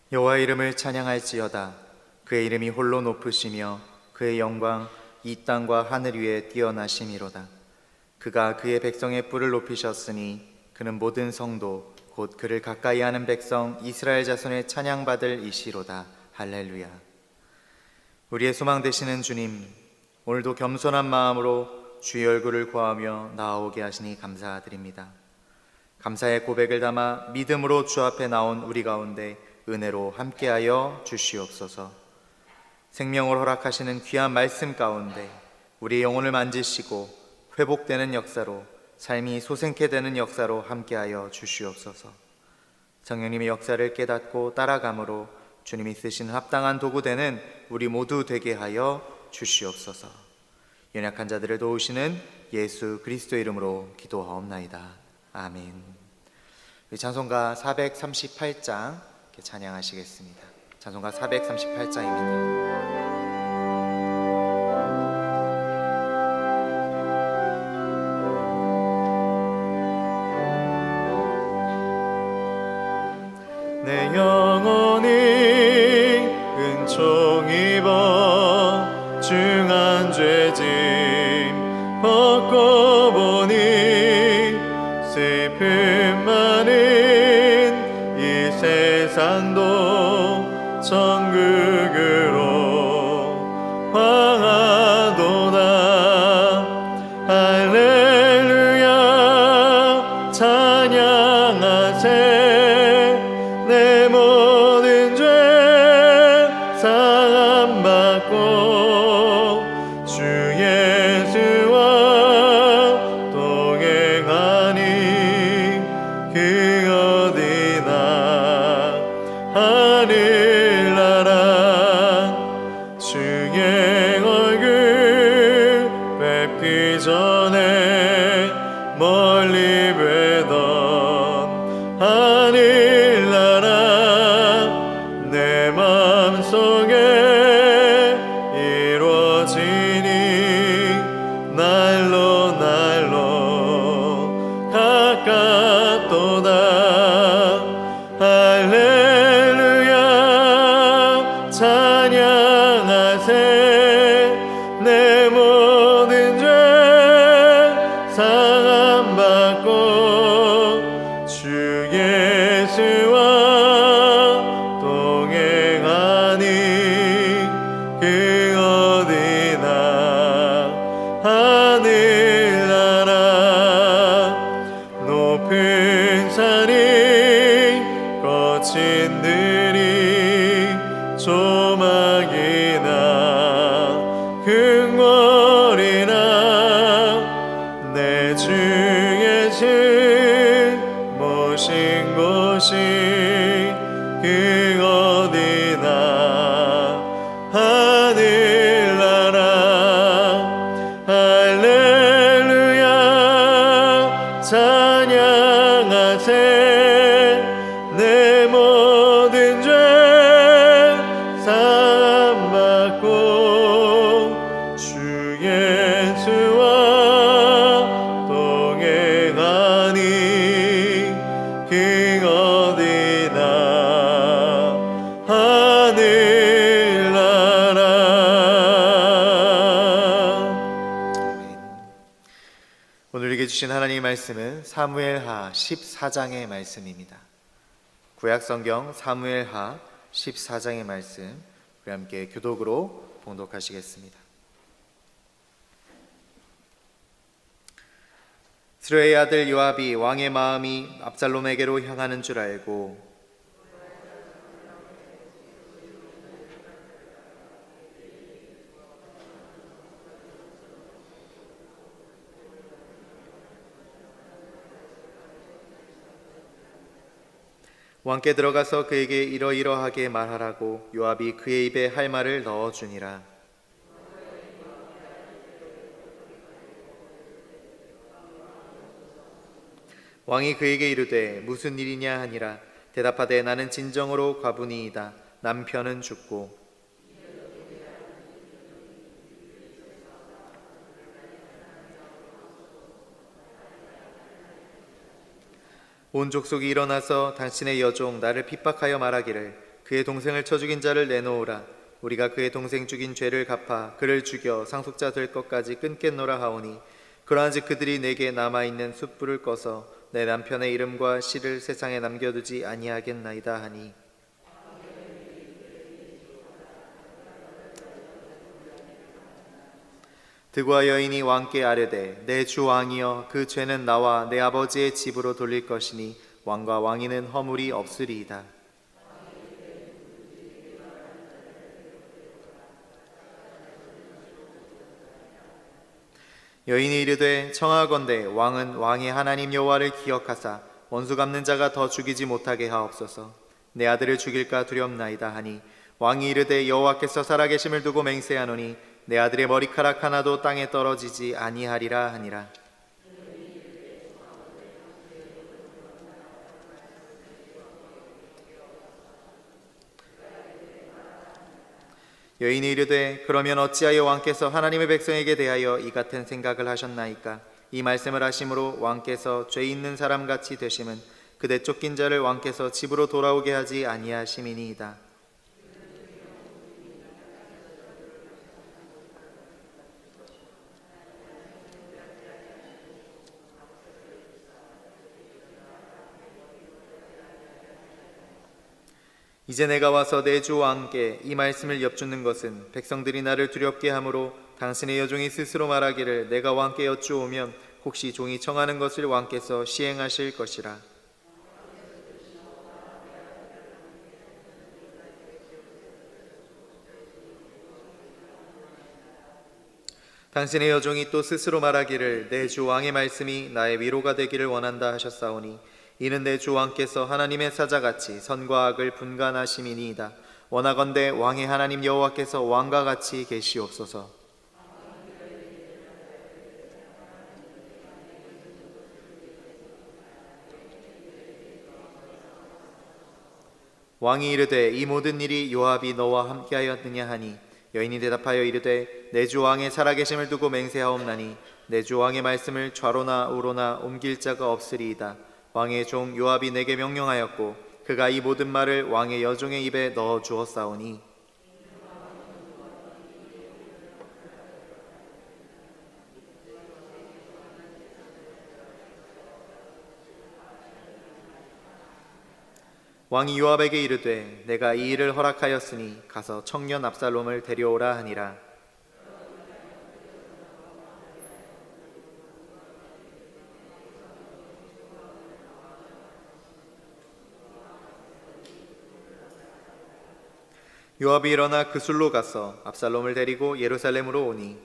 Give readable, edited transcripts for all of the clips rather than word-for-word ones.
여호와의 이름을 찬양할지어다. 그의 이름이 홀로 높으시며 그의 영광 이 땅과 하늘 위에 뛰어나심이로다. 그가 그의 백성의 뿔을 높이셨으니 그는 모든 성도 곧 그를 가까이 하는 백성 이스라엘 자손의 찬양받을 이시로다. 할렐루야. 우리의 소망 되시는 주님, 오늘도 겸손한 마음으로 주의 얼굴을 구하며 나아오게 하시니 감사드립니다. 감사의 고백을 담아 믿음으로 주 앞에 나온 우리 가운데 은혜로 함께하여 주시옵소서. 생명을 허락하시는 귀한 말씀 가운데 우리의 영혼을 만지시고 회복되는 역사로, 삶이 소생케 되는 역사로 함께하여 주시옵소서. 성령님의 역사를 깨닫고 따라감으로 주님이 쓰시는 합당한 도구 되는 우리 모두 되게 하여 주시옵소서. 연약한 자들을 도우시는 예수 그리스도의 이름으로 기도하옵나이다. 아멘. 우리 찬송가 438장 찬양하시겠습니다. 찬송가 438장입니다. 내 영혼이 은총 입어 중한 죄짐 벗고 보니 슬픔 많은 이 세상도 천국으로 향하도다. 할렐루야 찬양하세. 내 모든 죄 사함받고 주 예수와 동행하니 그 어디나 하늘나라. 주의 얼굴 뵙기 전에 멀리 뵈던 하늘나라. 내 맘속에 이루어지니 날로 날로 가깝도다. 할렐루야 찬양하세. 내 모든 죄 사함받고 주 예수와 동행하니 그 어디나 하늘나라. 높은 산이 거친 들이 조막이나 궁궐이나 내 주 예수 모신 곳이 그 어디나 하늘나라. 할렐루야 찬양하세. 내 모든 죄 사함받고 주 예수와 동행하니 그 어디나 하늘나라. 오늘 우리에게 주신 하나님의 말씀은 사무엘하 14장의 말씀입니다. 구약성경 사무엘하 14장의 말씀 우리 함께 교독으로 봉독하시겠습니다. 스루야의 아들 요압이 왕의 마음이 압살롬에게로 향하는 줄 알고 왕께 들어가서 그에게 이러이러하게 말하라고 요압이 그의 입에 할 말을 넣어주니라. 왕이 그에게 이르되 무슨 일이냐 하니라. 대답하되 나는 진정으로 과부니이다. 남편은 죽고 온 족속이 일어나서 당신의 여종 나를 핍박하여 말하기를 그의 동생을 쳐 죽인 자를 내놓으라. 우리가 그의 동생 죽인 죄를 갚아 그를 죽여 상속자 될 것까지 끊겠노라 하오니, 그러한즉 그들이 내게 남아있는 숯불을 꺼서 내 남편의 이름과 시를 세상에 남겨두지 아니하겠나이다 하니, 드고와 여인이 왕께 아뢰되, 내 주 왕이여, 그 죄는 나와 내 아버지의 집으로 돌릴 것이니 왕과 왕위는 허물이 없으리이다. 여인이 이르되, 청하건대 왕은 왕의 하나님 여호와를 기억하사 원수 갚는 자가 더 죽이지 못하게 하옵소서. 내 아들을 죽일까 두렵나이다 하니, 왕이 이르되, 여호와께서 살아계심을 두고 맹세하노니 내 아들의 머리카락 하나도 땅에 떨어지지 아니하리라 하니라. 여인이 이르되, 그러면 어찌하여 왕께서 하나님의 백성에게 대하여 이 같은 생각을 하셨나이까? 이 말씀을 하심으로 왕께서 죄 있는 사람같이 되심은 그대 쫓긴 자를 왕께서 집으로 돌아오게 하지 아니하심이니이다. 이제 내가 와서 내 주 왕께 이 말씀을 엽주는 것은, 백성들이 나를 두렵게 하므로 당신의 여종이 스스로 말하기를, 내가 왕께 여쭈오면 혹시 종이 청하는 것을 왕께서 시행하실 것이라. 당신의 여종이 또 스스로 말하기를, 내 주 왕의 말씀이 나의 위로가 되기를 원한다 하셨사오니, 이는 내 주 왕께서 하나님의 사자같이 선과 악을 분간하심이니이다. 원하건대 왕의 하나님 여호와께서 왕과 같이 계시옵소서. 왕이 이르되, 이 모든 일이 요압이 너와 함께하였느냐 하니, 여인이 대답하여 이르되, 내 주 왕의 살아계심을 두고 맹세하옵나니 내 주 왕의 말씀을 좌로나 우로나 옮길 자가 없으리이다. 왕의 종 요압이 내게 명령하였고 그가 이 모든 말을 왕의 여종의 입에 넣어 주었사오니, 왕이 요압에게 이르되, 내가 이 일을 허락하였으니 가서 청년 압살롬을 데려오라 하니라. 요압이 일어나 그 술로 가서 압살롬을 데리고 예루살렘으로 오니,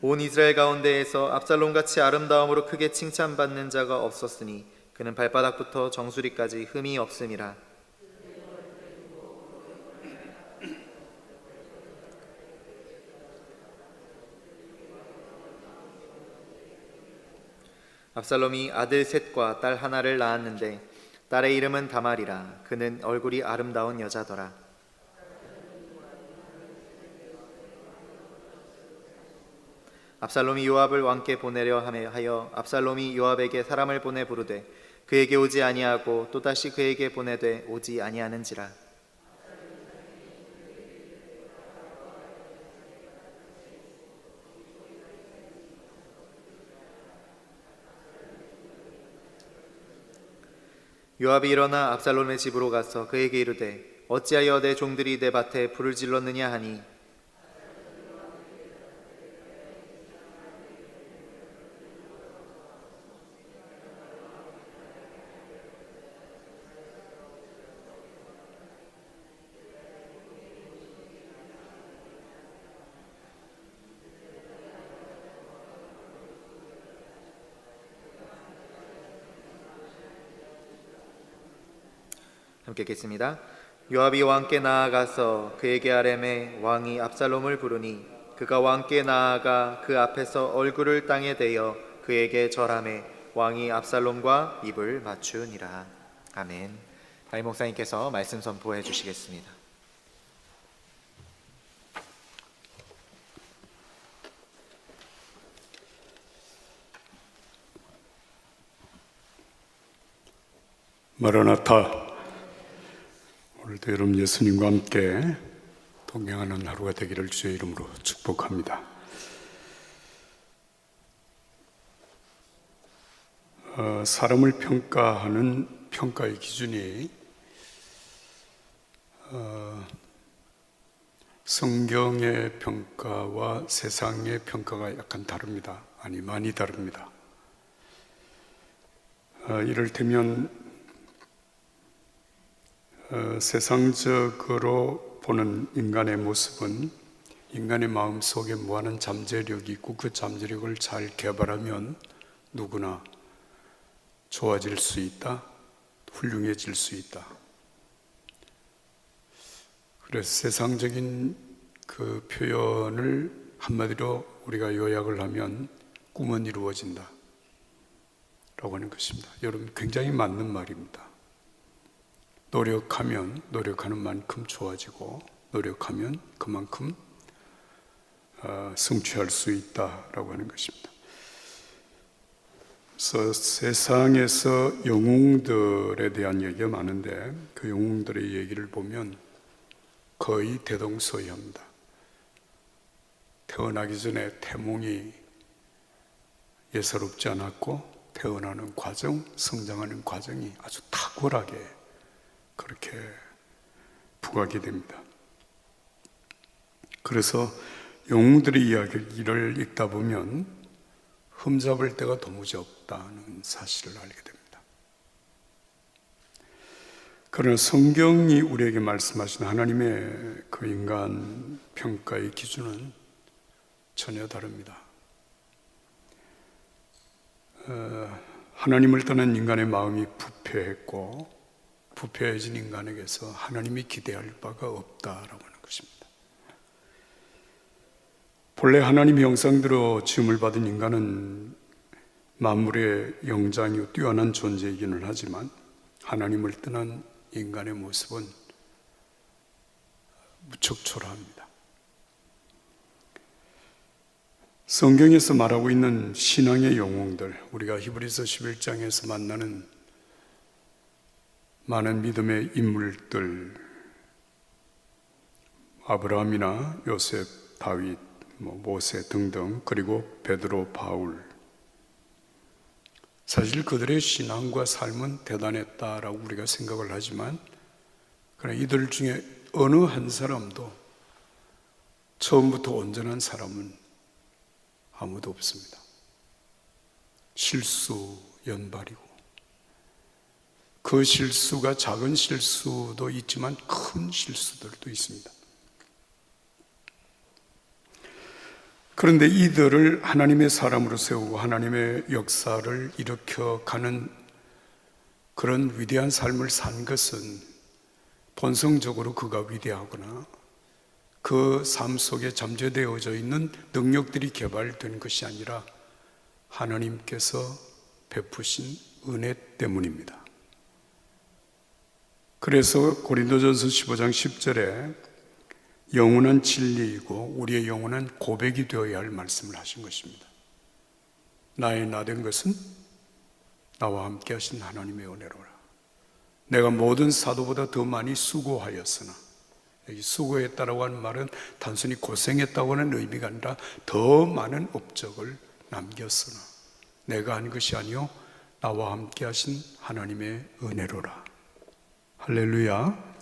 온 이스라엘 가운데에서 압살롬같이 아름다움으로 크게 칭찬받는 자가 없었으니 그는 발바닥부터 정수리까지 흠이 없음이라. 압살롬이 아들 셋과 딸 하나를 낳았는데 딸의 이름은 다말이라. 그는 얼굴이 아름다운 여자더라. 압살롬이 요압을 왕께 보내려 하여 압살롬이 요압에게 사람을 보내 부르되 그에게 오지 아니하고 또다시 그에게 보내되 오지 아니하는지라. 요압이 일어나 압살롬의 집으로 가서 그에게 이르되, 어찌하여 내 종들이 내 밭에 불을 질렀느냐 하니, 함께 읽겠습니다. 요압이 왕께 나아가서 그에게 아뢰매 왕이 압살롬을 부르니 그가 왕께 나아가 그 앞에서 얼굴을 땅에 대어 그에게 절하매 왕이 압살롬과 입을 맞추니라. 아멘. 담임 목사님께서 말씀 선포해 주시겠습니다. 마라나타. 오늘도 여러분 예수님과 함께 동행하는 하루가 되기를 주의 이름으로 축복합니다. 사람을 평가하는 평가의 기준이 성경의 평가와 세상의 평가가 약간 다릅니다. 아니, 많이 다릅니다. 이를테면 세상적으로 보는 인간의 모습은 인간의 마음 속에 무한한 잠재력이 있고 그 잠재력을 잘 개발하면 누구나 좋아질 수 있다, 훌륭해질 수 있다. 그래서 세상적인 그 표현을 한마디로 우리가 요약을 하면 꿈은 이루어진다 라고 하는 것입니다. 여러분, 굉장히 맞는 말입니다. 노력하면 노력하는 만큼 좋아지고 노력하면 그만큼 성취할 수 있다라고 하는 것입니다. 그래서 세상에서 영웅들에 대한 얘기가 많은데 그 영웅들의 얘기를 보면 거의 대동소이합니다. 태어나기 전에 태몽이 예사롭지 않았고 태어나는 과정, 성장하는 과정이 아주 탁월하게 그렇게 부각이 됩니다. 그래서 영웅들의 이야기를 읽다 보면 흠잡을 데가 도무지 없다는 사실을 알게 됩니다. 그러나 성경이 우리에게 말씀하신 하나님의 그 인간 평가의 기준은 전혀 다릅니다. 하나님을 떠난 인간의 마음이 부패했고 부패해진 인간에게서 하나님이 기대할 바가 없다라고 하는 것입니다. 본래 하나님의 형상대로 지음을 받은 인간은 만물의 영장이요 뛰어난 존재이기는 하지만 하나님을 떠난 인간의 모습은 무척 초라합니다. 성경에서 말하고 있는 신앙의 영웅들, 우리가 히브리서 11장에서 만나는 많은 믿음의 인물들, 아브라함이나 요셉, 다윗, 모세 등등, 그리고 베드로, 바울, 사실 그들의 신앙과 삶은 대단했다라고 우리가 생각을 하지만 그러나 이들 중에 어느 한 사람도 처음부터 온전한 사람은 아무도 없습니다. 실수 연발이고 그 실수가 작은 실수도 있지만 큰 실수들도 있습니다. 그런데 이들을 하나님의 사람으로 세우고 하나님의 역사를 일으켜가는 그런 위대한 삶을 산 것은 본성적으로 그가 위대하거나 그 삶 속에 잠재되어져 있는 능력들이 개발된 것이 아니라 하나님께서 베푸신 은혜 때문입니다. 그래서 고린도전서 15장 10절에 영원한 진리이고 우리의 영원한 고백이 되어야 할 말씀을 하신 것입니다. 나의 나된 것은 나와 함께 하신 하나님의 은혜로라. 내가 모든 사도보다 더 많이 수고하였으나, 여기 수고했다라고 하는 말은 단순히 고생했다고 하는 의미가 아니라 더 많은 업적을 남겼으나 내가 한 것이 아니요 나와 함께 하신 하나님의 은혜로라. 할렐루야.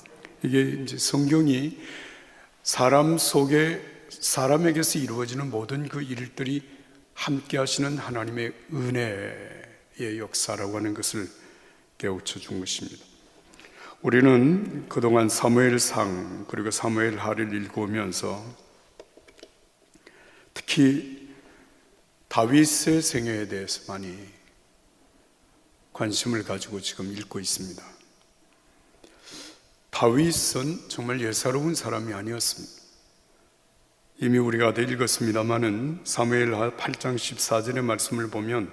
이게 이제 성경이 사람 속에 사람에게서 이루어지는 모든 그 일들이 함께 하시는 하나님의 은혜의 역사라고 하는 것을 깨우쳐 준 것입니다. 우리는 그동안 사무엘상 그리고 사무엘하를 읽으면서 특히 다윗의 생애에 대해서 많이 관심을 가지고 지금 읽고 있습니다. 다윗은 정말 예사로운 사람이 아니었습니다. 이미 우리가 다 읽었습니다마는 사무엘하 8장 14절의 말씀을 보면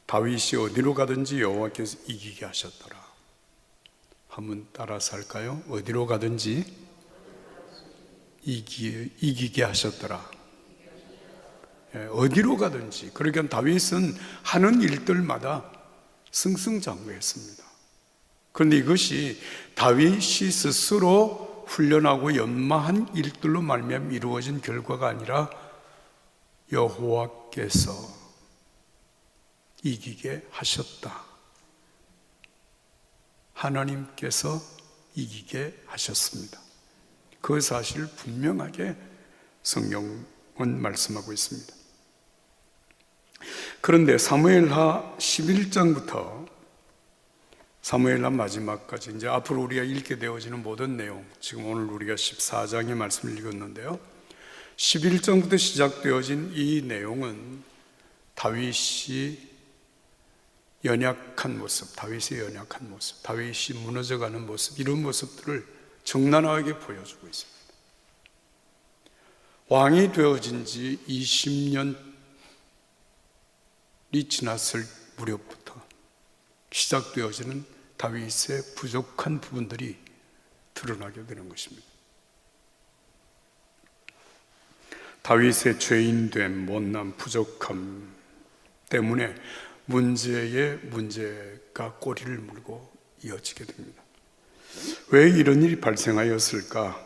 다윗이 어디로 가든지 여호와께서 이기게 하셨더라. 한번 따라서 할까요? 어디로 가든지 이기게 하셨더라. 어디로 가든지. 그러니까 다윗은 하는 일들마다 승승장구했습니다. 그런데 이것이 다윗이 스스로 훈련하고 연마한 일들로 말미암아 이루어진 결과가 아니라 여호와께서 이기게 하셨다. 하나님께서 이기게 하셨습니다. 그 사실을 분명하게 성경은 말씀하고 있습니다. 그런데 사무엘하 11장부터 사무엘하 마지막까지 이제 앞으로 우리가 읽게 되어지는 모든 내용, 지금 오늘 우리가 14장의 말씀을 읽었는데요, 11장부터 시작되어진 이 내용은 다윗이 연약한 모습, 다윗의 연약한 모습, 다윗이 무너져가는 모습, 이런 모습들을 적나라하게 보여주고 있습니다. 왕이 되어진 지 20년이 지났을 무렵부터 시작되어지는 다윗의 부족한 부분들이 드러나게 되는 것입니다. 다윗의 죄인됨, 못남, 부족함 때문에 문제가 꼬리를 물고 이어지게 됩니다. 왜 이런 일이 발생하였을까?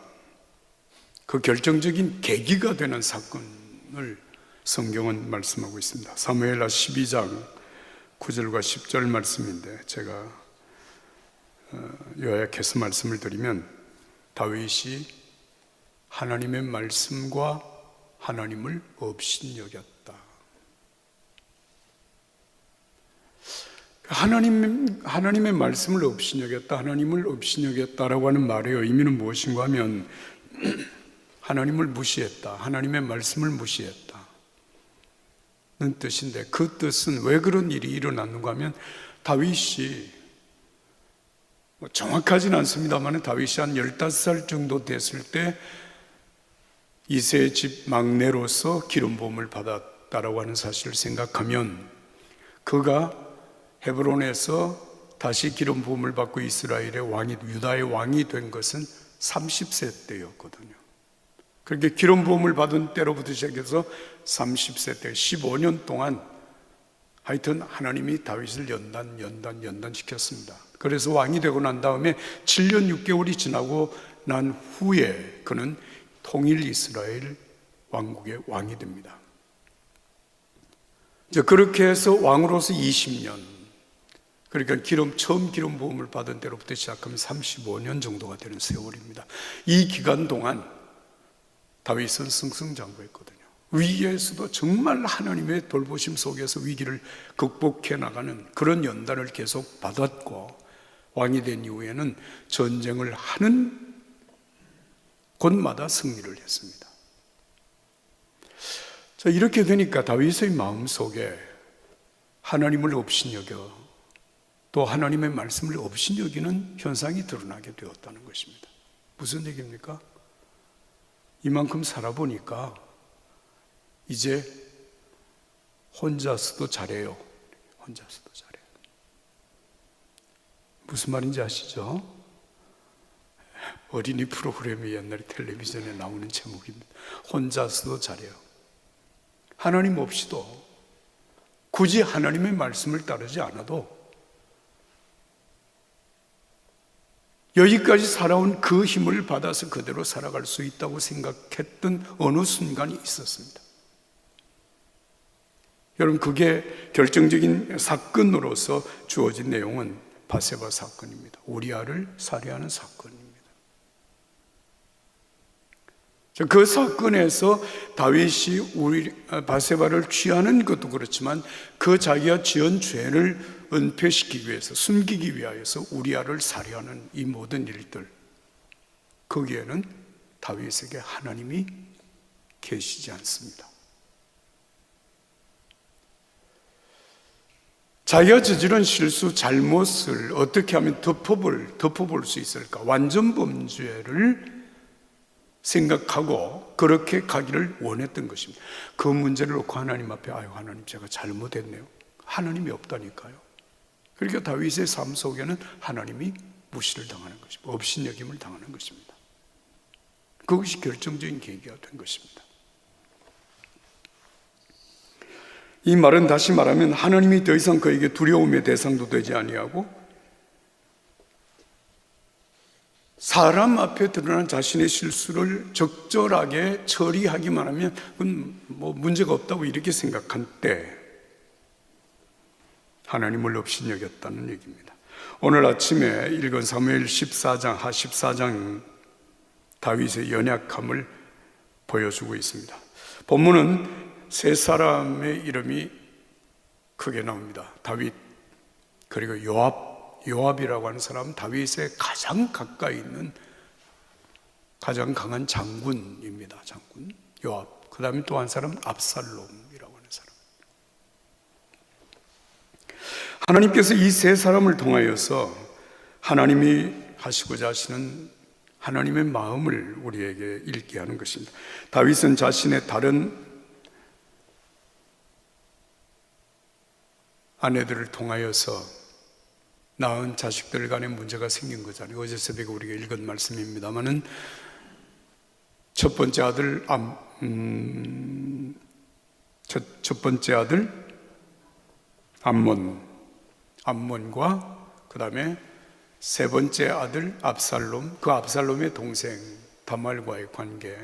그 결정적인 계기가 되는 사건을 성경은 말씀하고 있습니다. 사무엘하 12장 9절과 10절 말씀인데 제가 요약해서 말씀을 드리면, 다윗이 하나님의 말씀과 하나님을 업신여겼다. 하나님의 말씀을 업신여겼다, 하나님을 업신여겼다라고 하는 말의 의미는 무엇인가 하면 하나님을 무시했다, 하나님의 말씀을 무시했다는 뜻인데, 그 뜻은 왜 그런 일이 일어났는가 하면 다윗이 정확하지는 않습니다만 다윗이 한 15살 정도 됐을 때 이새의 집 막내로서 기름 부음을 받았다라고 하는 사실을 생각하면, 그가 헤브론에서 다시 기름 부음을 받고 이스라엘의 왕이, 유다의 왕이 된 것은 30세 때였거든요. 그렇게 기름 부음을 받은 때로부터 시작해서 30세 때 15년 동안 하여튼 하나님이 다윗을 연단시켰습니다. 그래서 왕이 되고 난 다음에 7년 6개월이 지나고 난 후에 그는 통일 이스라엘 왕국의 왕이 됩니다. 이제 그렇게 해서 왕으로서 20년, 그러니까 처음 기름 부음을 받은 때로부터 시작하면 35년 정도가 되는 세월입니다. 이 기간 동안 다윗은 승승장구했거든요. 위기에서도 정말 하나님의 돌보심 속에서 위기를 극복해 나가는 그런 연단을 계속 받았고, 왕이 된 이후에는 전쟁을 하는 곳마다 승리를 했습니다. 자, 이렇게 되니까 다윗의 마음속에 하나님을 업신여겨, 또 하나님의 말씀을 업신여기는 현상이 드러나게 되었다는 것입니다. 무슨 얘기입니까? 이만큼 살아보니까 이제 혼자서도 잘해요. 혼자서도 잘해요. 무슨 말인지 아시죠? 어린이 프로그램이 옛날에 텔레비전에 나오는 제목입니다. 혼자서도 잘해요. 하나님 없이도, 굳이 하나님의 말씀을 따르지 않아도 여기까지 살아온 그 힘을 받아서 그대로 살아갈 수 있다고 생각했던 어느 순간이 있었습니다. 여러분, 그게 결정적인 사건으로서 주어진 내용은 바세바 사건입니다. 우리아를 살해하는 사건입니다. 그 사건에서 다윗이 바세바를 취하는 것도 그렇지만, 그 자기가 지은 죄를 은폐시키기 위해서, 숨기기 위하여서 우리아를 살해하는 이 모든 일들, 거기에는 다윗에게 하나님이 계시지 않습니다. 자기가 저지른 실수, 잘못을 어떻게 하면 덮어볼 수 있을까? 완전 범죄를 생각하고 그렇게 가기를 원했던 것입니다. 그 문제를 놓고 하나님 앞에, 아유, 하나님, 제가 잘못했네요. 하나님이 없다니까요. 그러니까 다윗의 삶 속에는 하나님이 무시를 당하는 것입니다. 업신여김을 당하는 것입니다. 그것이 결정적인 계기가 된 것입니다. 이 말은 다시 말하면 하나님이 더 이상 그에게 두려움의 대상도 되지 아니하고 사람 앞에 드러난 자신의 실수를 적절하게 처리하기만 하면 그건 뭐 문제가 없다고 이렇게 생각한 때 하나님을 없이 여겼다는 얘기입니다. 오늘 아침에 읽은 사무엘 14장, 하 14장 다윗의 연약함을 보여주고 있습니다. 본문은 세 사람의 이름이 크게 나옵니다. 다윗, 그리고 요압이라고 하는 사람은 다윗의 가장 가까이 있는 가장 강한 장군입니다. 장군 요압. 그 다음에 또 한 사람은 압살롬이라고 하는 사람. 하나님께서 이 세 사람을 통하여서 하나님이 하시고자 하시는 하나님의 마음을 우리에게 읽게 하는 것입니다. 다윗은 자신의 다른 아내들을 통하여서 낳은 자식들 간에 문제가 생긴 거잖아요. 어제 새벽에 우리가 읽은 말씀입니다만은 첫 번째 아들 암몬과 그 다음에 세 번째 아들 압살롬, 그 압살롬의 동생 다말과의 관계,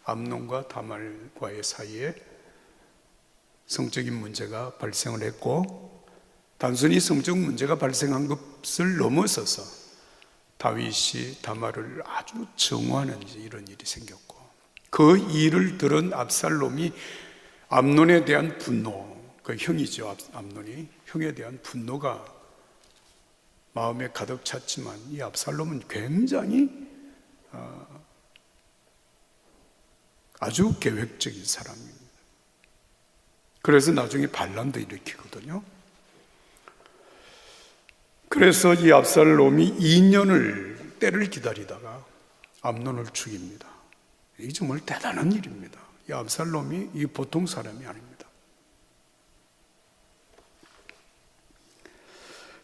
암논과 다말과의 사이에 성적인 문제가 발생을 했고, 단순히 성적 문제가 발생한 것을 넘어서서 다윗이 다말을 아주 정오하는 이런 일이 생겼고, 그 일을 들은 압살롬이 암논에 대한 분노, 그 형이죠, 암논이 형에 대한 분노가 마음에 가득 찼지만 이 압살롬은 굉장히 아주 계획적인 사람입니다. 그래서 나중에 반란도 일으키거든요. 그래서 이 압살롬이 2년을 때를 기다리다가 암논을 죽입니다. 이게 정말 대단한 일입니다. 이 압살롬이 이 보통 사람이 아닙니다.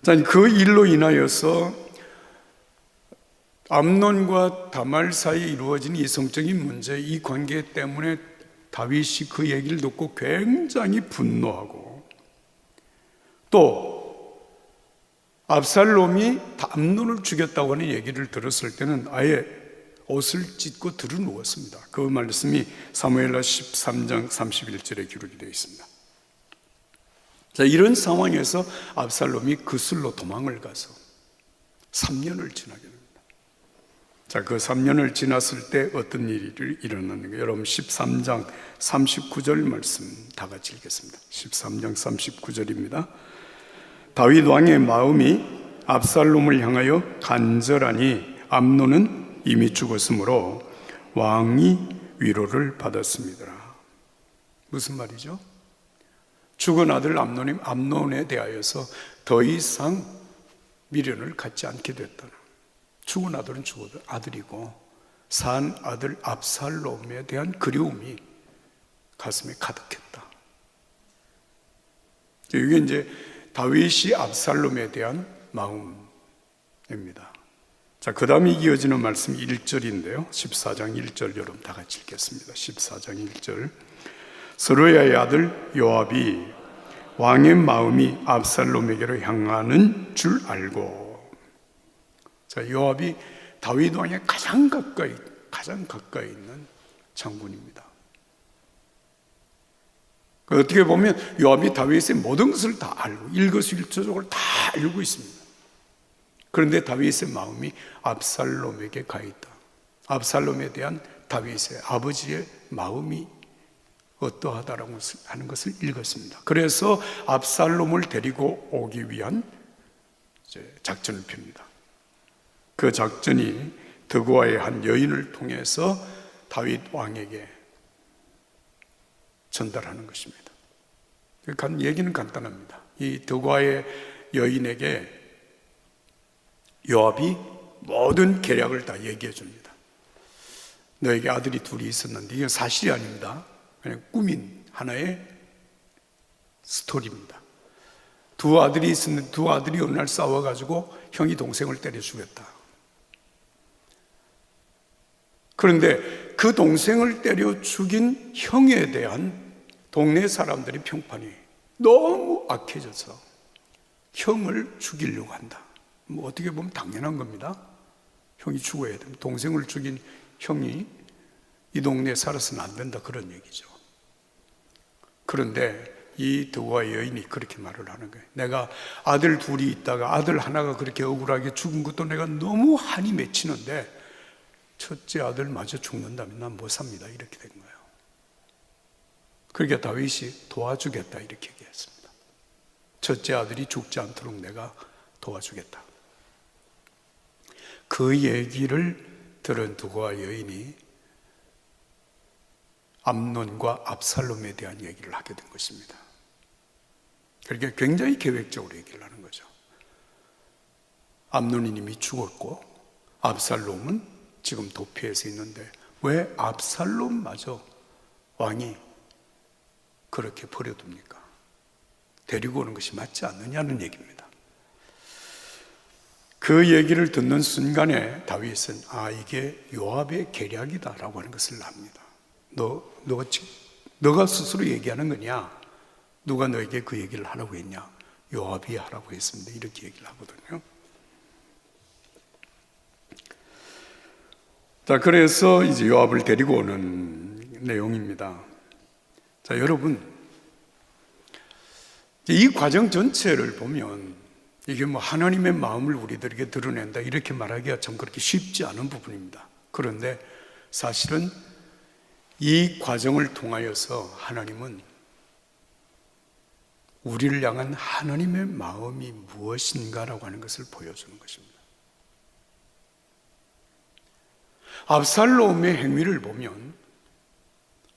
자, 그 일로 인하여서 암논과 다말 사이에 이루어진 이 성적인 문제, 이 관계 때문에 다윗이 그 얘기를 듣고 굉장히 분노하고, 또 압살롬이 암논을 죽였다고 하는 얘기를 들었을 때는 아예 옷을 찢고 들어 누웠습니다. 그 말씀이 사무엘하 13장 31절에 기록이 되어 있습니다. 자, 이런 상황에서 압살롬이 그슬로 도망을 가서 3년을 지나게 됩니다. 자, 그 3년을 지났을 때 어떤 일이 일어났는가? 여러분 13장 39절 말씀 다 같이 읽겠습니다. 13장 39절입니다. 다윗 왕의 마음이 압살롬을 향하여 간절하니 암논은 이미 죽었으므로 왕이 위로를 받았습니다. 무슨 말이죠? 죽은 아들 암논에 대하여서 더 이상 미련을 갖지 않게 됐다. 죽은 아들은 죽은 아들이고 산 아들 압살롬에 대한 그리움이 가슴에 가득했다. 이게 이제 다윗이 압살롬에 대한 마음입니다. 자, 그 다음에 이어지는 말씀이 1절인데요 14장 1절 여러분 다 같이 읽겠습니다. 14장 1절. 스루야의 아들 요압이 왕의 마음이 압살롬에게로 향하는 줄 알고. 자, 요압이 다윗 왕의 가장 가까이 있는 장군입니다. 어떻게 보면 요압이 다윗의 모든 것을 다 알고 일거수일투족을 다 알고 있습니다. 그런데 다윗의 마음이 압살롬에게 가 있다. 압살롬에 대한 다윗의 아버지의 마음이 어떠하다라고 하는 것을 읽었습니다. 그래서 압살롬을 데리고 오기 위한 작전을 펴니다. 그 작전이 드고아의 한 여인을 통해서 다윗 왕에게 전달하는 것입니다. 얘기는 간단합니다. 이 드고아의 여인에게 요압이 모든 계략을 다 얘기해 줍니다. 너에게 아들이 둘이 있었는데 이게 사실이 아닙니다. 그냥 꾸민 하나의 스토리입니다. 두 아들이 있었는데 두 아들이 어느 날 싸워가지고 형이 동생을 때려 죽였다. 그런데 그 동생을 때려 죽인 형에 대한 동네 사람들의 평판이 너무 악해져서 형을 죽이려고 한다. 뭐 어떻게 보면 당연한 겁니다. 형이 죽어야 됩니다. 동생을 죽인 형이 이 동네에 살아서는 안 된다, 그런 얘기죠. 그런데 이 두와 여인이 그렇게 말을 하는 거예요. 내가 아들 둘이 있다가 아들 하나가 그렇게 억울하게 죽은 것도 내가 너무 한이 맺히는데 첫째 아들마저 죽는다면 난 못 삽니다, 이렇게 된 거예요. 그러니까 다윗이 도와주겠다 이렇게 얘기했습니다. 첫째 아들이 죽지 않도록 내가 도와주겠다. 그 얘기를 들은 두와 여인이 암논과 압살롬에 대한 얘기를 하게 된 것입니다. 그러니까 굉장히 계획적으로 얘기를 하는 거죠. 암논이 이미 죽었고 압살롬은 지금 도피해서 있는데 왜 압살롬마저 왕이 그렇게 버려둡니까? 데리고 오는 것이 맞지 않느냐는 얘기입니다. 그 얘기를 듣는 순간에 다윗은 이게 요압의 계략이다라고 하는 것을 압니다. 너가 스스로 얘기하는 거냐? 누가 너에게 그 얘기를 하라고 했냐? 요압이 하라고 했습니다. 이렇게 얘기를 하거든요. 자, 그래서 이제 요압을 데리고 오는 내용입니다. 자, 여러분, 이 과정 전체를 보면 이게 뭐 하나님의 마음을 우리들에게 드러낸다 이렇게 말하기가 참 그렇게 쉽지 않은 부분입니다. 그런데 사실은 이 과정을 통하여서 하나님은 우리를 향한 하나님의 마음이 무엇인가라고 하는 것을 보여주는 것입니다. 압살롬의 행위를 보면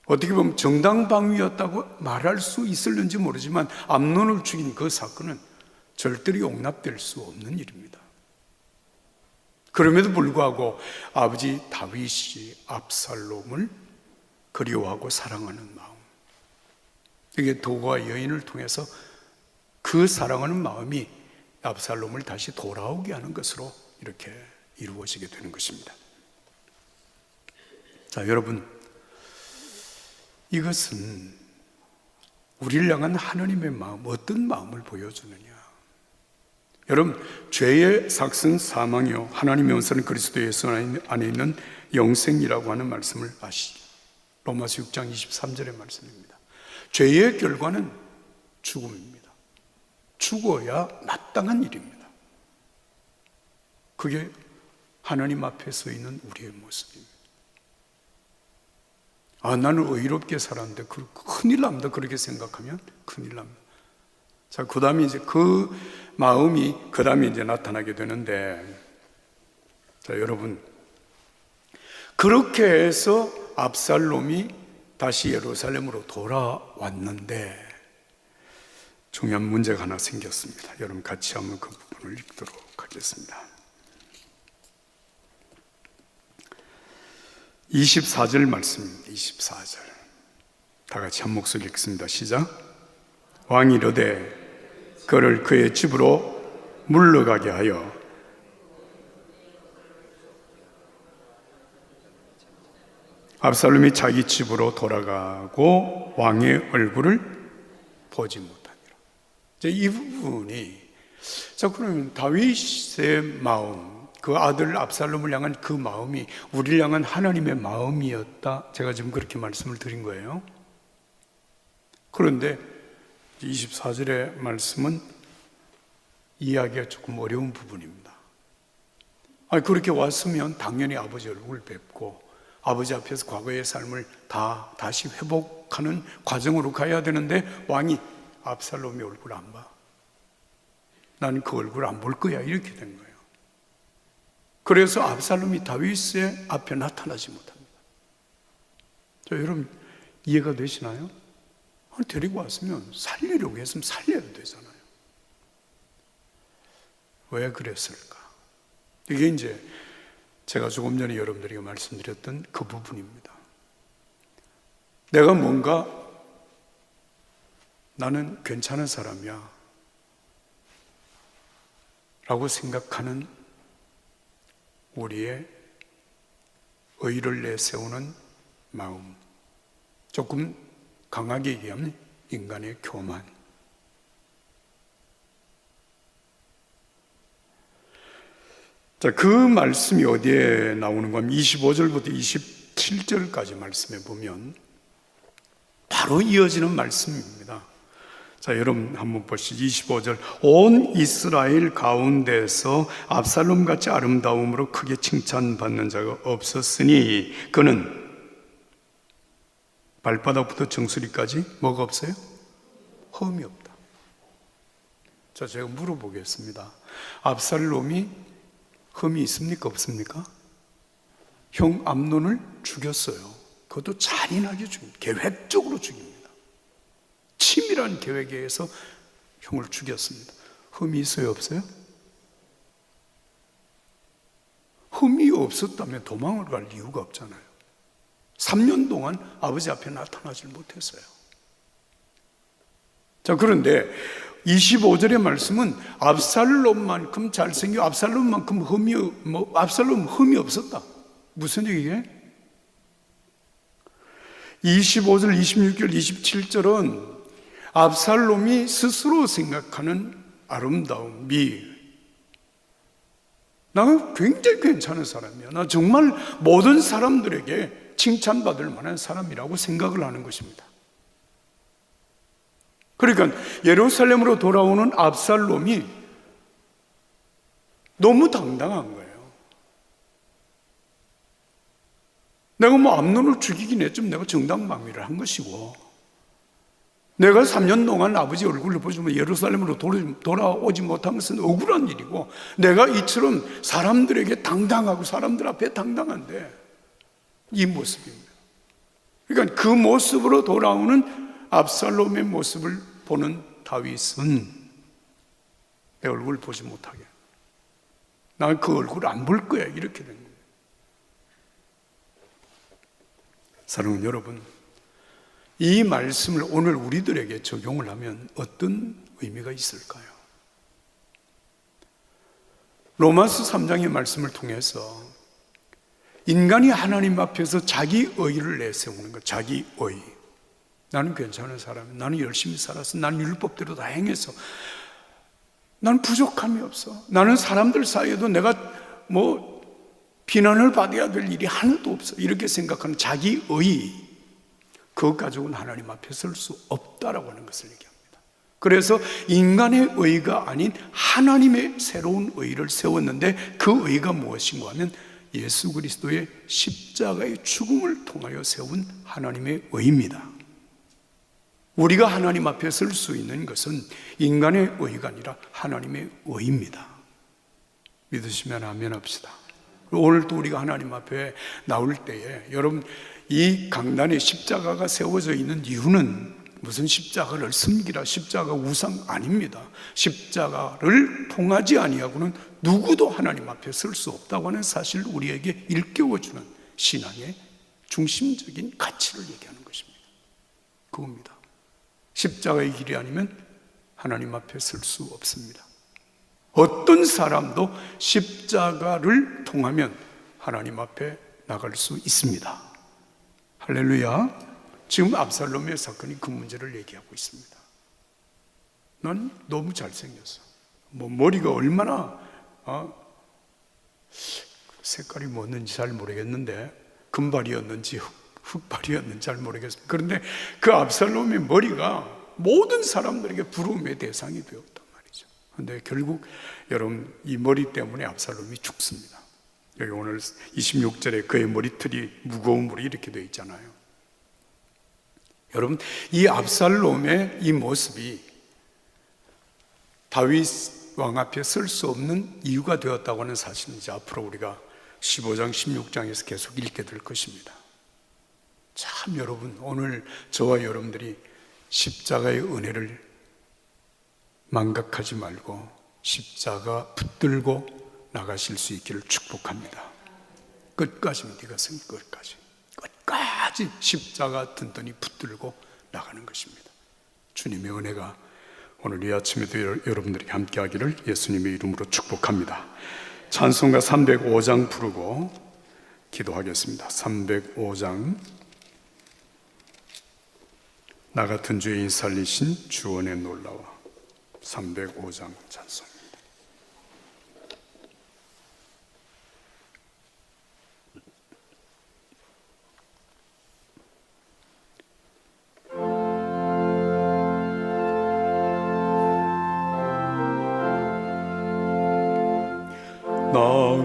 어떻게 보면 정당방위였다고 말할 수 있을는지 모르지만 암논을 죽인 그 사건은 절대로 용납될 수 없는 일입니다. 그럼에도 불구하고 아버지 다윗이 압살롬을 그리워하고 사랑하는 마음, 이게 도과 여인을 통해서 그 사랑하는 마음이 압살롬을 다시 돌아오게 하는 것으로 이렇게 이루어지게 되는 것입니다. 자, 여러분, 이것은 우리를 향한 하나님의 마음, 어떤 마음을 보여주느냐? 여러분, 죄의 삭슨 사망이요 하나님의 원수는 그리스도 예수 안에 있는 영생이라고 하는 말씀을 아시죠? 로마서 6장 23절의 말씀입니다. 죄의 결과는 죽음입니다. 죽어야 마땅한 일입니다. 그게 하나님 앞에 서 있는 우리의 모습입니다. 나는 의롭게 살았는데 큰일 납니다. 그렇게 생각하면 큰일 납니다. 자, 그 다음에 이제 그 마음이 그 다음에 이제 나타나게 되는데, 자, 여러분, 그렇게 해서 압살롬이 다시 예루살렘으로 돌아왔는데 중요한 문제가 하나 생겼습니다. 여러분 같이 한번 그 부분을 읽도록 하겠습니다. 24절 말씀입니다. 24절 다 같이 한 목소리 읽습니다. 시작. 왕이 이르되 그를 그의 집으로 물러가게 하여 압살롬이 자기 집으로 돌아가고 왕의 얼굴을 보지 못하니라. 이 부분이, 자, 그러면 다윗의 마음, 그 아들 압살롬을 향한 그 마음이 우리를 향한 하나님의 마음이었다, 제가 지금 그렇게 말씀을 드린 거예요. 그런데 24절의 말씀은 이해하기가 조금 어려운 부분입니다. 그렇게 왔으면 당연히 아버지 얼굴을 뵙고 아버지 앞에서 과거의 삶을 다시 회복하는 과정으로 가야 되는데 왕이 압살롬의 얼굴 안 봐. 나는 그 얼굴 안 볼 거야. 이렇게 된 거예요. 그래서 압살롬이 다윗의 앞에 나타나지 못합니다. 자, 여러분 이해가 되시나요? 데리고 왔으면 살리려고 했으면 살려야 되잖아요. 왜 그랬을까? 이게 이제 제가 조금 전에 여러분들에게 말씀드렸던 그 부분입니다. 내가 뭔가 나는 괜찮은 사람이야 라고 생각하는 우리의 의를 내세우는 마음, 조금 강하게 얘기하면 인간의 교만. 자, 그 말씀이 어디에 나오는가 하면 25절부터 27절까지 말씀에 보면 바로 이어지는 말씀입니다. 자, 여러분 한번 보시죠. 25절. 온 이스라엘 가운데서 압살롬 같이 아름다움으로 크게 칭찬받는 자가 없었으니 그는 발바닥부터 정수리까지 뭐가 없어요? 흠이 없다. 자, 제가 물어보겠습니다. 압살롬이 흠이 있습니까? 없습니까? 형 암논을 죽였어요. 그것도 잔인하게 죽입니다. 계획적으로 죽입니다. 치밀한 계획에 의해서 형을 죽였습니다. 흠이 있어요? 없어요? 흠이 없었다면 도망을 갈 이유가 없잖아요. 3년 동안 아버지 앞에 나타나질 못했어요. 자, 그런데 25절의 말씀은 압살롬만큼 잘생겨 압살롬만큼 압살롬 흠이 없었다. 무슨 얘기예요? 25절, 26절, 27절은 압살롬이 스스로 생각하는 아름다움, 미. 나 굉장히 괜찮은 사람이야. 나 정말 모든 사람들에게 칭찬받을 만한 사람이라고 생각을 하는 것입니다. 그러니까 예루살렘으로 돌아오는 압살롬이 너무 당당한 거예요. 내가 뭐 암논을 죽이긴 했지만 내가 정당방위를 한 것이고, 내가 3년 동안 아버지 얼굴을 보시면 예루살렘으로 돌아오지 못한 것은 억울한 일이고, 내가 이처럼 사람들에게 당당하고 사람들 앞에 당당한데 이 모습입니다. 그러니까 그 모습으로 돌아오는 압살롬의 모습을 보는 다윗은 내 얼굴 보지 못하게, 난 그 얼굴 안 볼 거야, 이렇게 된 거예요. 사랑하는 여러분, 이 말씀을 오늘 우리들에게 적용을 하면 어떤 의미가 있을까요? 로마서 3장의 말씀을 통해서 인간이 하나님 앞에서 자기 의를 내세우는 것, 자기 의. 나는 괜찮은 사람이야. 나는 열심히 살았어. 나는 율법대로 다 행해서. 나는 부족함이 없어. 나는 사람들 사이에도 내가 뭐 비난을 받아야 될 일이 하나도 없어. 이렇게 생각하는 자기 의. 그것 가지고는 하나님 앞에 설 수 없다라고 하는 것을 얘기합니다. 그래서 인간의 의가 아닌 하나님의 새로운 의를 세웠는데 그 의가 무엇인가 하면 예수 그리스도의 십자가의 죽음을 통하여 세운 하나님의 의입니다. 우리가 하나님 앞에 설 수 있는 것은 인간의 의가 아니라 하나님의 의입니다. 믿으시면 아멘 합시다. 오늘 또 우리가 하나님 앞에 나올 때에 여러분, 이 강단에 십자가가 세워져 있는 이유는 무슨 십자가를 섬기라, 십자가 우상 아닙니다. 십자가를 통하지 아니하고는 누구도 하나님 앞에 설 수 없다고 하는 사실을 우리에게 일깨워주는 신앙의 중심적인 가치를 얘기하는 것입니다. 그겁니다. 십자가의 길이 아니면 하나님 앞에 설 수 없습니다. 어떤 사람도 십자가를 통하면 하나님 앞에 나갈 수 있습니다. 할렐루야. 지금 압살롬의 사건이 그 문제를 얘기하고 있습니다. 난 너무 잘생겼어. 뭐 머리가 얼마나 색깔이 뭐였는지 잘 모르겠는데 금발이었는지 흑발이었는지 잘 모르겠습니다. 그런데 그 압살롬의 머리가 모든 사람들에게 부러움의 대상이 되었단 말이죠. 그런데 결국 여러분, 이 머리 때문에 압살롬이 죽습니다. 여기 오늘 26절에 그의 머리털이 무거움으로 이렇게 되어 있잖아요. 여러분, 이 압살롬의 이 모습이 다윗 왕 앞에 설 수 없는 이유가 되었다고 하는 사실은 이제 앞으로 우리가 15장, 16장에서 계속 읽게 될 것입니다. 참 여러분, 오늘 저와 여러분들이 십자가의 은혜를 망각하지 말고 십자가 붙들고 나가실 수 있기를 축복합니다. 끝까지 네가 선 끝까지 십자가 든든히 붙들고 나가는 것입니다. 주님의 은혜가 오늘 이 아침에도 여러분들이 함께 하기를 예수님의 이름으로 축복합니다. 찬송가 305장 부르고 기도하겠습니다. 305장. 나 같은 죄인 살리신 주원의 놀라워. 305장 찬송입니다.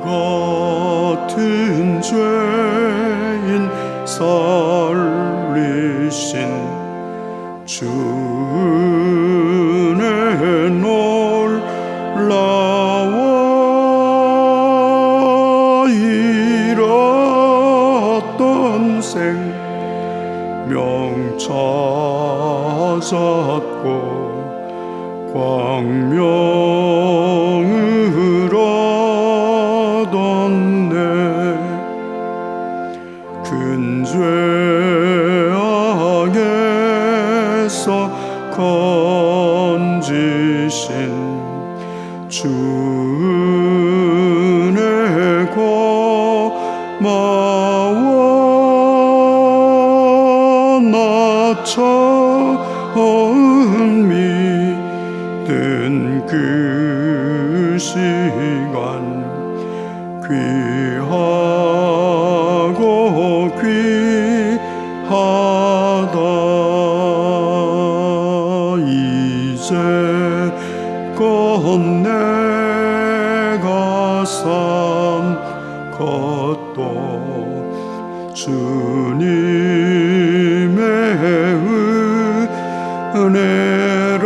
같은 죄인 살리신 주 은혜 놀라워 잃었던 생명 찾았고 광명을 얻었네. 근 죄악에서 건지신 주 은혜 고마워. 나 처음 믿은 그 시간 귀하고 귀하다. 이제껏 내가 산 것도 주님의 은혜라.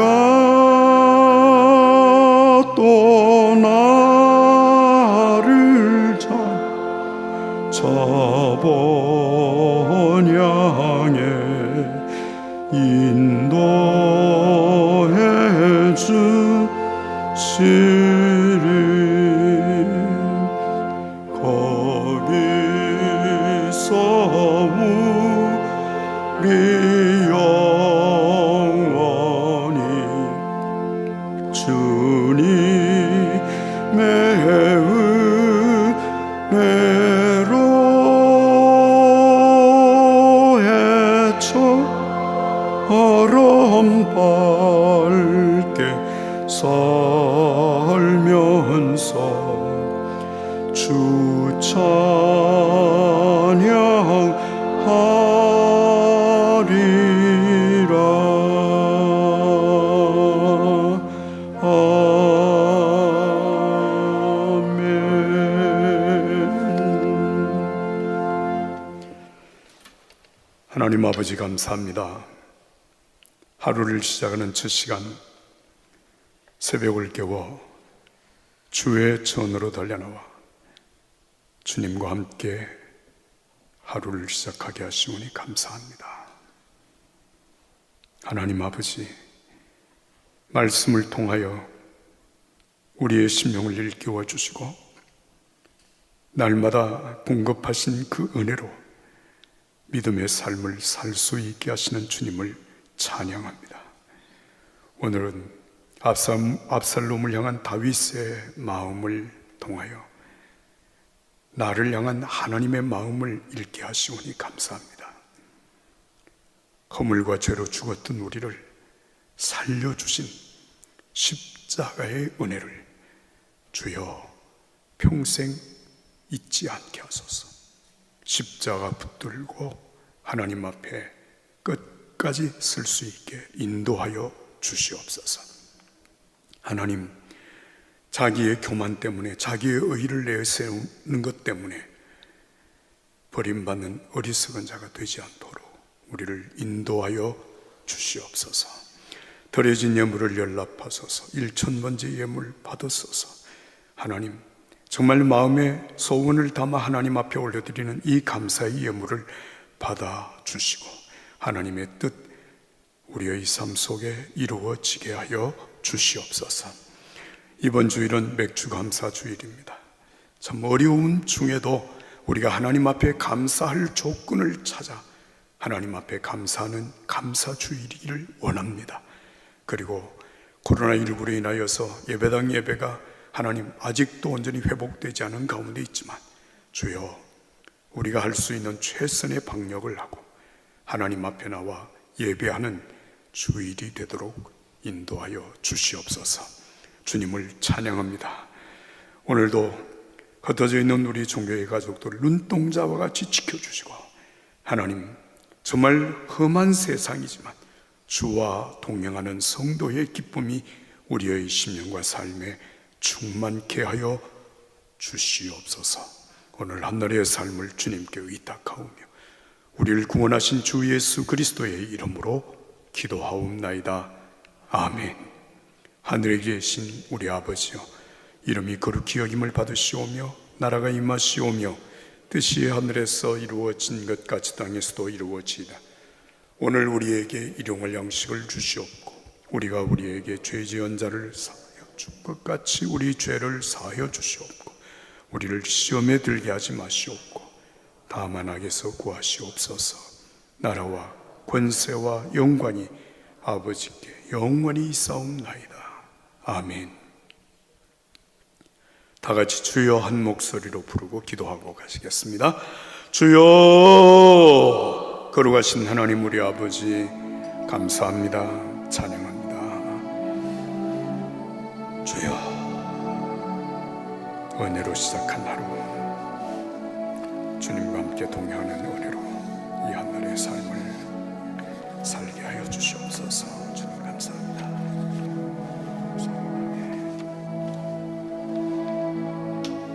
또 나를 저번 향해 인도해 주시리. 거기서 우리 영원히 주님의 은혜로 해처럼 밝게 살면서 주 찬양하리라. 하나님 아버지 감사합니다. 하루를 시작하는 첫 시간 새벽을 깨워 주의 전으로 달려나와 주님과 함께 하루를 시작하게 하시오니 감사합니다. 하나님 아버지, 말씀을 통하여 우리의 심령을 일깨워 주시고 날마다 공급하신 그 은혜로 믿음의 삶을 살 수 있게 하시는 주님을 찬양합니다. 오늘은 압살롬을 향한 다윗의 마음을 통하여 나를 향한 하나님의 마음을 읽게 하시오니 감사합니다. 허물과 죄로 죽었던 우리를 살려주신 십자가의 은혜를 주여 평생 잊지 않게 하소서. 십자가 붙들고 하나님 앞에 끝까지 쓸 수 있게 인도하여 주시옵소서. 하나님, 자기의 교만 때문에 자기의 의를 내세우는 것 때문에 버림받는 어리석은 자가 되지 않도록 우리를 인도하여 주시옵소서. 더려진 예물을 연락하소서. 1000번째 예물 받으소서. 하나님, 정말 마음의 소원을 담아 하나님 앞에 올려드리는 이 감사의 예물을 받아주시고 하나님의 뜻 우리의 삶 속에 이루어지게 하여 주시옵소서. 이번 주일은 맥주감사 주일입니다. 참 어려움 중에도 우리가 하나님 앞에 감사할 조건을 찾아 하나님 앞에 감사하는 감사 주일이기를 원합니다. 그리고 코로나19로 인하여서 예배당 예배가 하나님 아직도 온전히 회복되지 않은 가운데 있지만 주여 우리가 할 수 있는 최선의 방역을 하고 하나님 앞에 나와 예배하는 주일이 되도록 인도하여 주시옵소서. 주님을 찬양합니다. 오늘도 흩어져 있는 우리 종교의 가족들을 눈동자와 같이 지켜주시고 하나님 정말 험한 세상이지만 주와 동행하는 성도의 기쁨이 우리의 심령과 삶에 충만케 하여 주시옵소서. 오늘 한날의 삶을 주님께 의탁하오며 우리를 구원하신 주 예수 그리스도의 이름으로 기도하옵나이다. 아멘. 하늘에 계신 우리 아버지여, 이름이 거룩히 여김을 받으시오며 나라가 임하시오며 뜻이 하늘에서 이루어진 것 같이 땅에서도 이루어지이다. 오늘 우리에게 일용할 양식을 주시옵고 우리가 우리에게 죄 지은 자를 사하여 줄 것 같이 우리 죄를 사하여 주시옵고 우리를 시험에 들게 하지 마시옵고 다만 악에서 구하시옵소서. 나라와 권세와 영광이 아버지께 영원히 있사옵나이다. 아멘. 다 같이 주여 한 목소리로 부르고 기도하고 가시겠습니다. 주여, 거룩하신 하나님 우리 아버지 감사합니다. 찬양합니다. 주여, 은혜로 시작한 하루, 주님과 함께 동행하는 은혜로